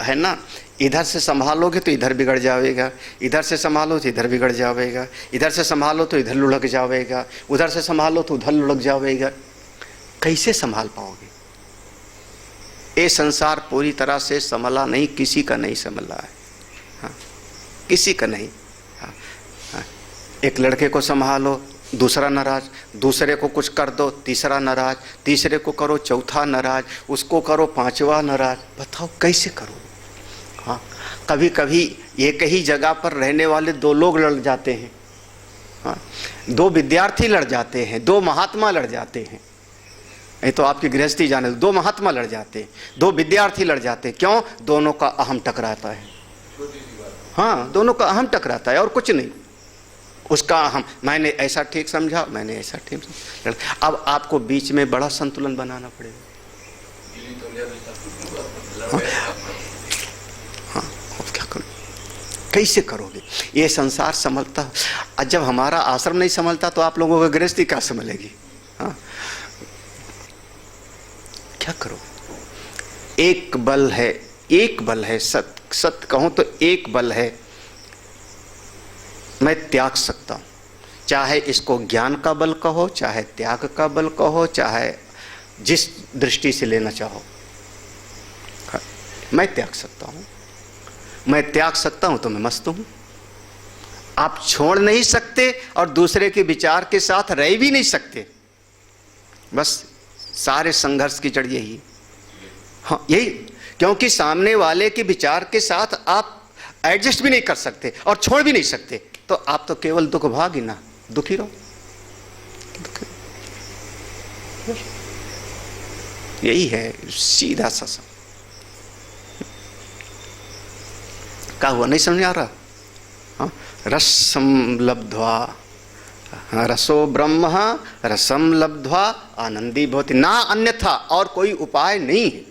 है ना, इधर से संभालोगे तो इधर बिगड़ जाएगा, इधर से संभालो तो इधर बिगड़ जाएगा, इधर से संभालो तो इधर लुढ़क जाएगा, उधर से संभालो तो उधर लुढ़क जाएगा। कैसे संभाल पाओगे? ये संसार पूरी तरह से संभला नहीं, किसी का नहीं संभला है। हाँ, किसी का नहीं। हाँ, हाँ, एक लड़के को संभालो, दूसरा नाराज, दूसरे को कुछ कर दो, तीसरा नाराज, तीसरे को करो, चौथा नाराज, उसको करो, पांचवा नाराज। बताओ कैसे करो? हाँ, कभी कभी एक ही जगह पर रहने वाले दो लोग लड़ जाते हैं। हाँ, दो विद्यार्थी लड़ जाते हैं, दो महात्मा लड़ जाते हैं। ये तो आपकी गृहस्थी जाने दो, दो महात्मा लड़ जाते हैं, दो विद्यार्थी लड़ जाते हैं। क्यों? दोनों का अहम टकराता है। हाँ, दोनों का अहम टकराता है और कुछ नहीं। उसका अहम, मैंने ऐसा ठीक समझा, मैंने ऐसा ठीक समझा। अब आपको बीच में बड़ा संतुलन बनाना पड़ेगा। हाँ, क्या करो, कैसे करोगे? ये संसार संभलता, जब हमारा आश्रम नहीं संभलता तो आप लोगों की गृहस्थी क्या संभलेगी? हाँ, क्या करो? एक बल है, एक बल है, सत्य कहूं तो एक बल है, मैं त्याग सकता हूं। चाहे इसको ज्ञान का बल कहो, चाहे त्याग का बल कहो, चाहे जिस दृष्टि से लेना चाहो, मैं त्याग सकता हूं। मैं त्याग सकता हूं तो मैं मस्त हूं। आप छोड़ नहीं सकते और दूसरे के विचार के साथ रह भी नहीं सकते। बस सारे संघर्ष की जड़ यही। हाँ, यही, क्योंकि सामने वाले के विचार के साथ आप एडजस्ट भी नहीं कर सकते और छोड़ भी नहीं सकते, तो आप तो केवल दुख भागी ना, दुखी रहो। यही है सीधा सा। क्या हुआ? नहीं समझ आ रहा? हाँ, रसम लब्ध्वा, रसो ब्रह्म रसम लब्ध्वा आनंदी भवति, ना अन्यथा, और कोई उपाय नहीं है।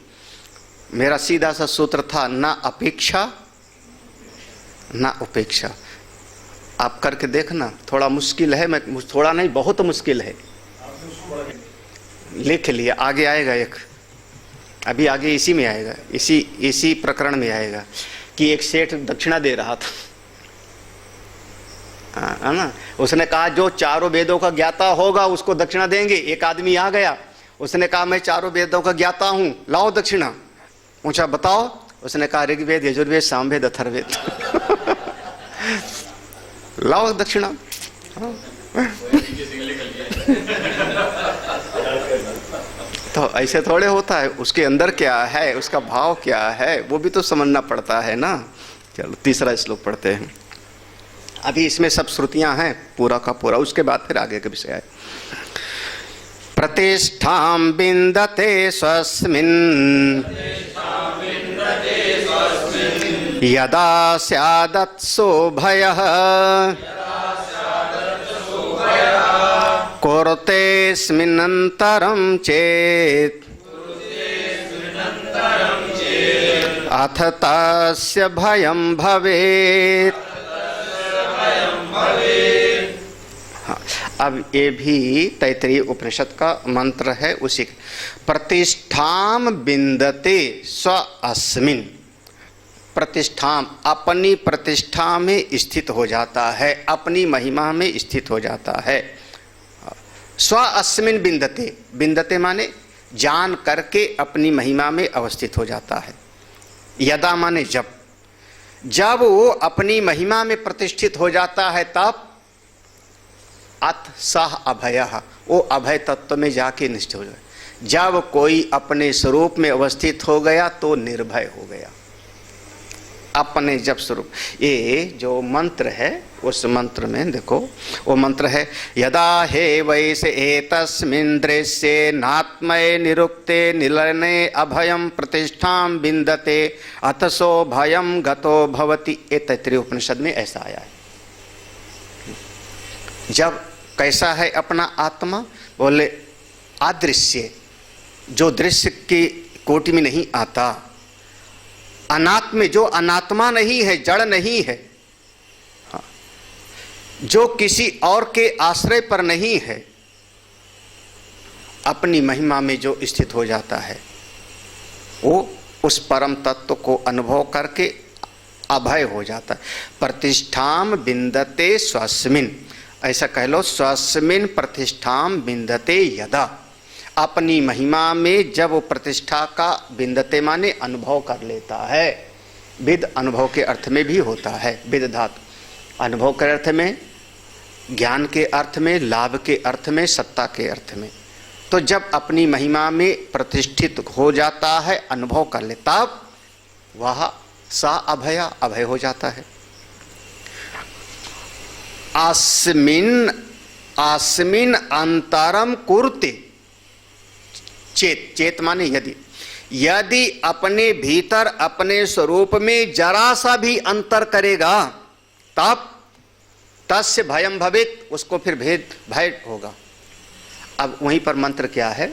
मेरा सीधा सा सूत्र था, ना अपेक्षा ना उपेक्षा। आप करके देखना, थोड़ा मुश्किल है, मैं थोड़ा नहीं बहुत मुश्किल है। लिख लिया, आगे आएगा एक, अभी आगे इसी में आएगा, इसी प्रकरण में आएगा कि एक सेठ दक्षिणा दे रहा था, है ना। उसने कहा जो चारों वेदों का ज्ञाता होगा उसको दक्षिणा देंगे। एक आदमी आ गया, उसने कहा मैं चारों वेदों का ज्ञाता हूं, लाओ दक्षिणा। पूछा बताओ, उसने कहा ऋग्वेद, यजुर्वेद, सामवेद, अथर्ववेद। लाओ दक्षिणा। तो ऐसे थोड़े होता है, उसके अंदर क्या है, उसका भाव क्या है, वो भी तो समझना पड़ता है ना। चलो तीसरा श्लोक पढ़ते हैं। अभी इसमें सब श्रुतियां हैं पूरा का पूरा, उसके बाद फिर आगे के विषय है। प्रतिष्ठां बिंदते स्वस्मिन् यदा स्यादत्सो भयः कुरुतेऽस्मिन्नन्तरं चेत् अथ तस्य भयं भवेत्। हाँ, अब ये भी तैत्तिरीय उपनिषद का मंत्र है। उसी प्रतिष्ठाम बिंदते स्व अस्मिन्, प्रतिष्ठाम अपनी प्रतिष्ठा में स्थित हो जाता है, अपनी महिमा में स्थित हो जाता है। स्व अस्मिन् बिंदते, बिंदते माने जान करके अपनी महिमा में अवस्थित हो जाता है। यदा माने जब, जब वो अपनी महिमा में प्रतिष्ठित हो जाता है तब अथ सह अभयः, वो अभय तत्व में जाके निष्ठ हो जाए। जब कोई अपने स्वरूप में अवस्थित हो गया तो निर्भय हो गया। अपने जब स्वरूप, ये जो मंत्र है उस मंत्र में देखो, वो मंत्र है यदा हे वैसे एतस्मिन् दृश्ये नात्मये निरुक्ते निलने अभयं प्रतिष्ठां बिंदते अथसो भयं गतो भवति। ये तैत्तिरीय उपनिषद में ऐसा आया है। जब कैसा है अपना आत्मा, बोले अदृश्य, जो दृश्य की कोटि में नहीं आता, अनात्म, जो अनात्मा नहीं है, जड़ नहीं है, हाँ, जो किसी और के आश्रय पर नहीं है, अपनी महिमा में जो स्थित हो जाता है, वो उस परम तत्व को अनुभव करके अभय हो जाता है। प्रतिष्ठाम बिंदते स्वस्मिन्, ऐसा कह लो, स्वस्मिन् प्रतिष्ठाम बिंदते यदा। अपनी महिमा में जब वो प्रतिष्ठा का विन्दते माने अनुभव कर लेता है। विद अनुभव के अर्थ में भी होता है, विद धातु अनुभव के अर्थ में, ज्ञान के अर्थ में, लाभ के अर्थ में, सत्ता के अर्थ में। तो जब अपनी महिमा में प्रतिष्ठित हो जाता है, अनुभव कर ले, तब वह सा अभया अभय हो जाता है। अस्मिन अस्मिन अंतरम कुरुते, चेत, चेत माने यदि, यदि अपने भीतर अपने स्वरूप में जरा सा भी अंतर करेगा तब तस्य भयम भवेत्, उसको फिर भेद भय होगा। अब वहीं पर मंत्र क्या है?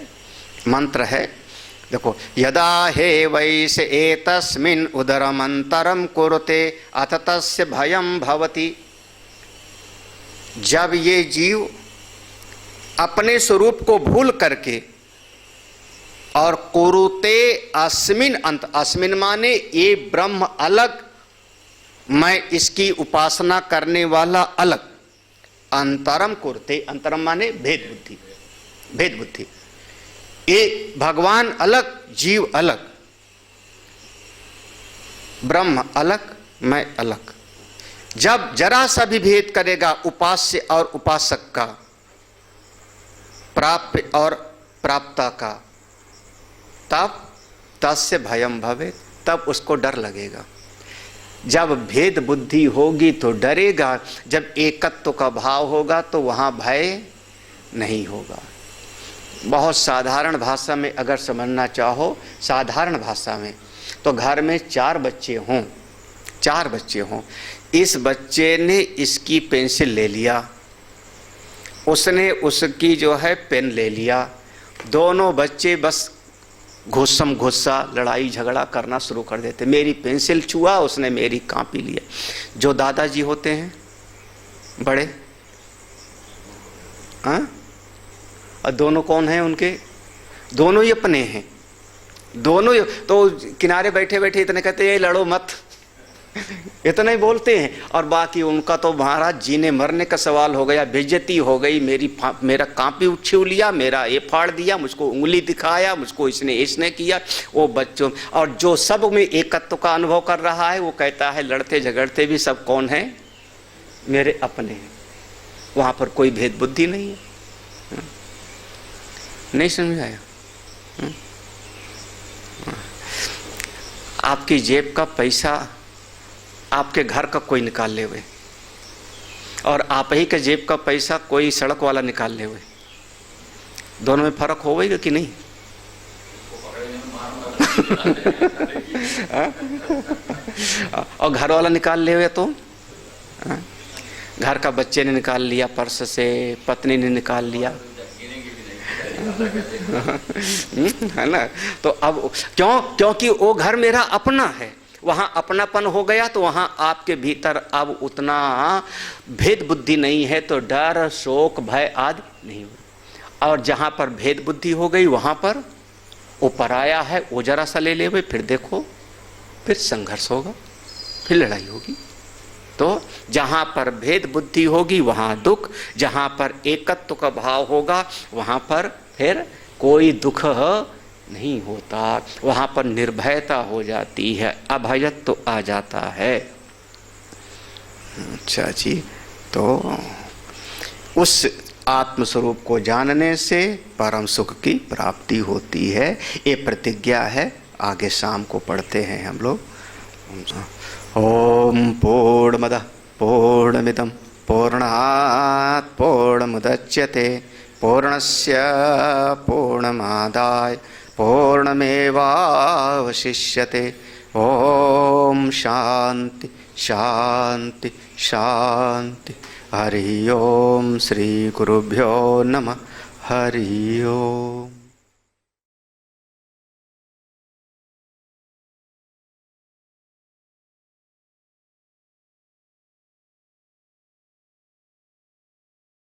मंत्र है, देखो, यदा हे वैस एतस्मिन् उदरम अंतरम कुरुते अथ तस्य भयम भवति। जब ये जीव अपने स्वरूप को भूल करके और कुरुते अस्मिन अंत, अस्मिन माने ये ब्रह्म अलग, मैं इसकी उपासना करने वाला अलग, अंतरम कुरुते, अंतरम माने भेद बुद्धि, भेद बुद्धि, ये भगवान अलग, जीव अलग, ब्रह्म अलग, मैं अलग। जब जरा सा भी भेद करेगा उपास्य और उपासक का, प्राप्य और प्राप्ता का, तब तस्य भयम भवे, तब उसको डर लगेगा। जब भेद बुद्धि होगी तो डरेगा, जब एकत्व का भाव होगा तो वहाँ भय नहीं होगा। बहुत साधारण भाषा में अगर समझना चाहो, साधारण भाषा में, तो घर में 4 बच्चे हों, 4 बच्चे हों, इस बच्चे ने इसकी पेंसिल ले लिया, उसने उसकी जो है पेन ले लिया, दोनों बच्चे बस घुस्सम घुस्सा लड़ाई झगड़ा करना शुरू कर देते, मेरी पेंसिल छुआ, उसने मेरी कॉपी लिया। जो दादाजी होते हैं बड़े, हाँ, और दोनों कौन हैं उनके? दोनों ही अपने हैं, दोनों ही। तो किनारे बैठे बैठे इतने कहते हैं ये लड़ो मत, इतना ही बोलते हैं, और बाकी उनका तो महाराज जीने मरने का सवाल हो गया, बेइज्जती हो गई, मेरा कापी छीन लिया, मेरा ये फाड़ दिया, मुझको उंगली दिखाया, मुझको इसने किया। वो बच्चों, और जो सब में एकत्व का अनुभव कर रहा है वो कहता है लड़ते झगड़ते भी सब कौन है? मेरे अपने हैं। वहाँ पर कोई भेद बुद्धि नहीं है। नहीं समझ आया? आपकी जेब का पैसा आपके घर का कोई निकाल ले हुए, और आप ही के जेब का पैसा कोई सड़क वाला निकाल ले हुए, दोनों में फर्क होगा कि नहीं? और घर वाला निकाल ले हुए तो घर का बच्चे ने निकाल लिया पर्स से, पत्नी ने निकाल लिया, है ना? तो अब क्योंकि वो घर मेरा अपना है, वहाँ अपनापन हो गया, तो वहाँ आपके भीतर अब उतना भेद बुद्धि नहीं है, तो डर शोक भय आदि नहीं हो। और जहाँ पर भेद बुद्धि हो गई वहाँ पर वो पराया है, वो जरा सा ले हुए, फिर देखो फिर संघर्ष होगा, फिर लड़ाई होगी। तो जहाँ पर भेद बुद्धि होगी वहाँ दुख, जहाँ पर एकत्व का भाव होगा वहाँ पर फिर कोई दुख नहीं होता, वहाँ पर निर्भयता हो जाती है, अभयत्व तो आ जाता है। अच्छा जी, तो उस आत्मस्वरूप को जानने से परम सुख की प्राप्ति होती है। ये प्रतिज्ञा है, आगे शाम को पढ़ते हैं हम लोग। ओम पूर्णमदः पूर्णमिदं पूर्णात् पूर्णमुदच्यते पूर्णस्य पूर्णमादाय पूर्णमेवावशिष्यते। ओम शांति शांति शांति। हरि ओम। श्री गुरुभ्यो नमः। हरि ओम।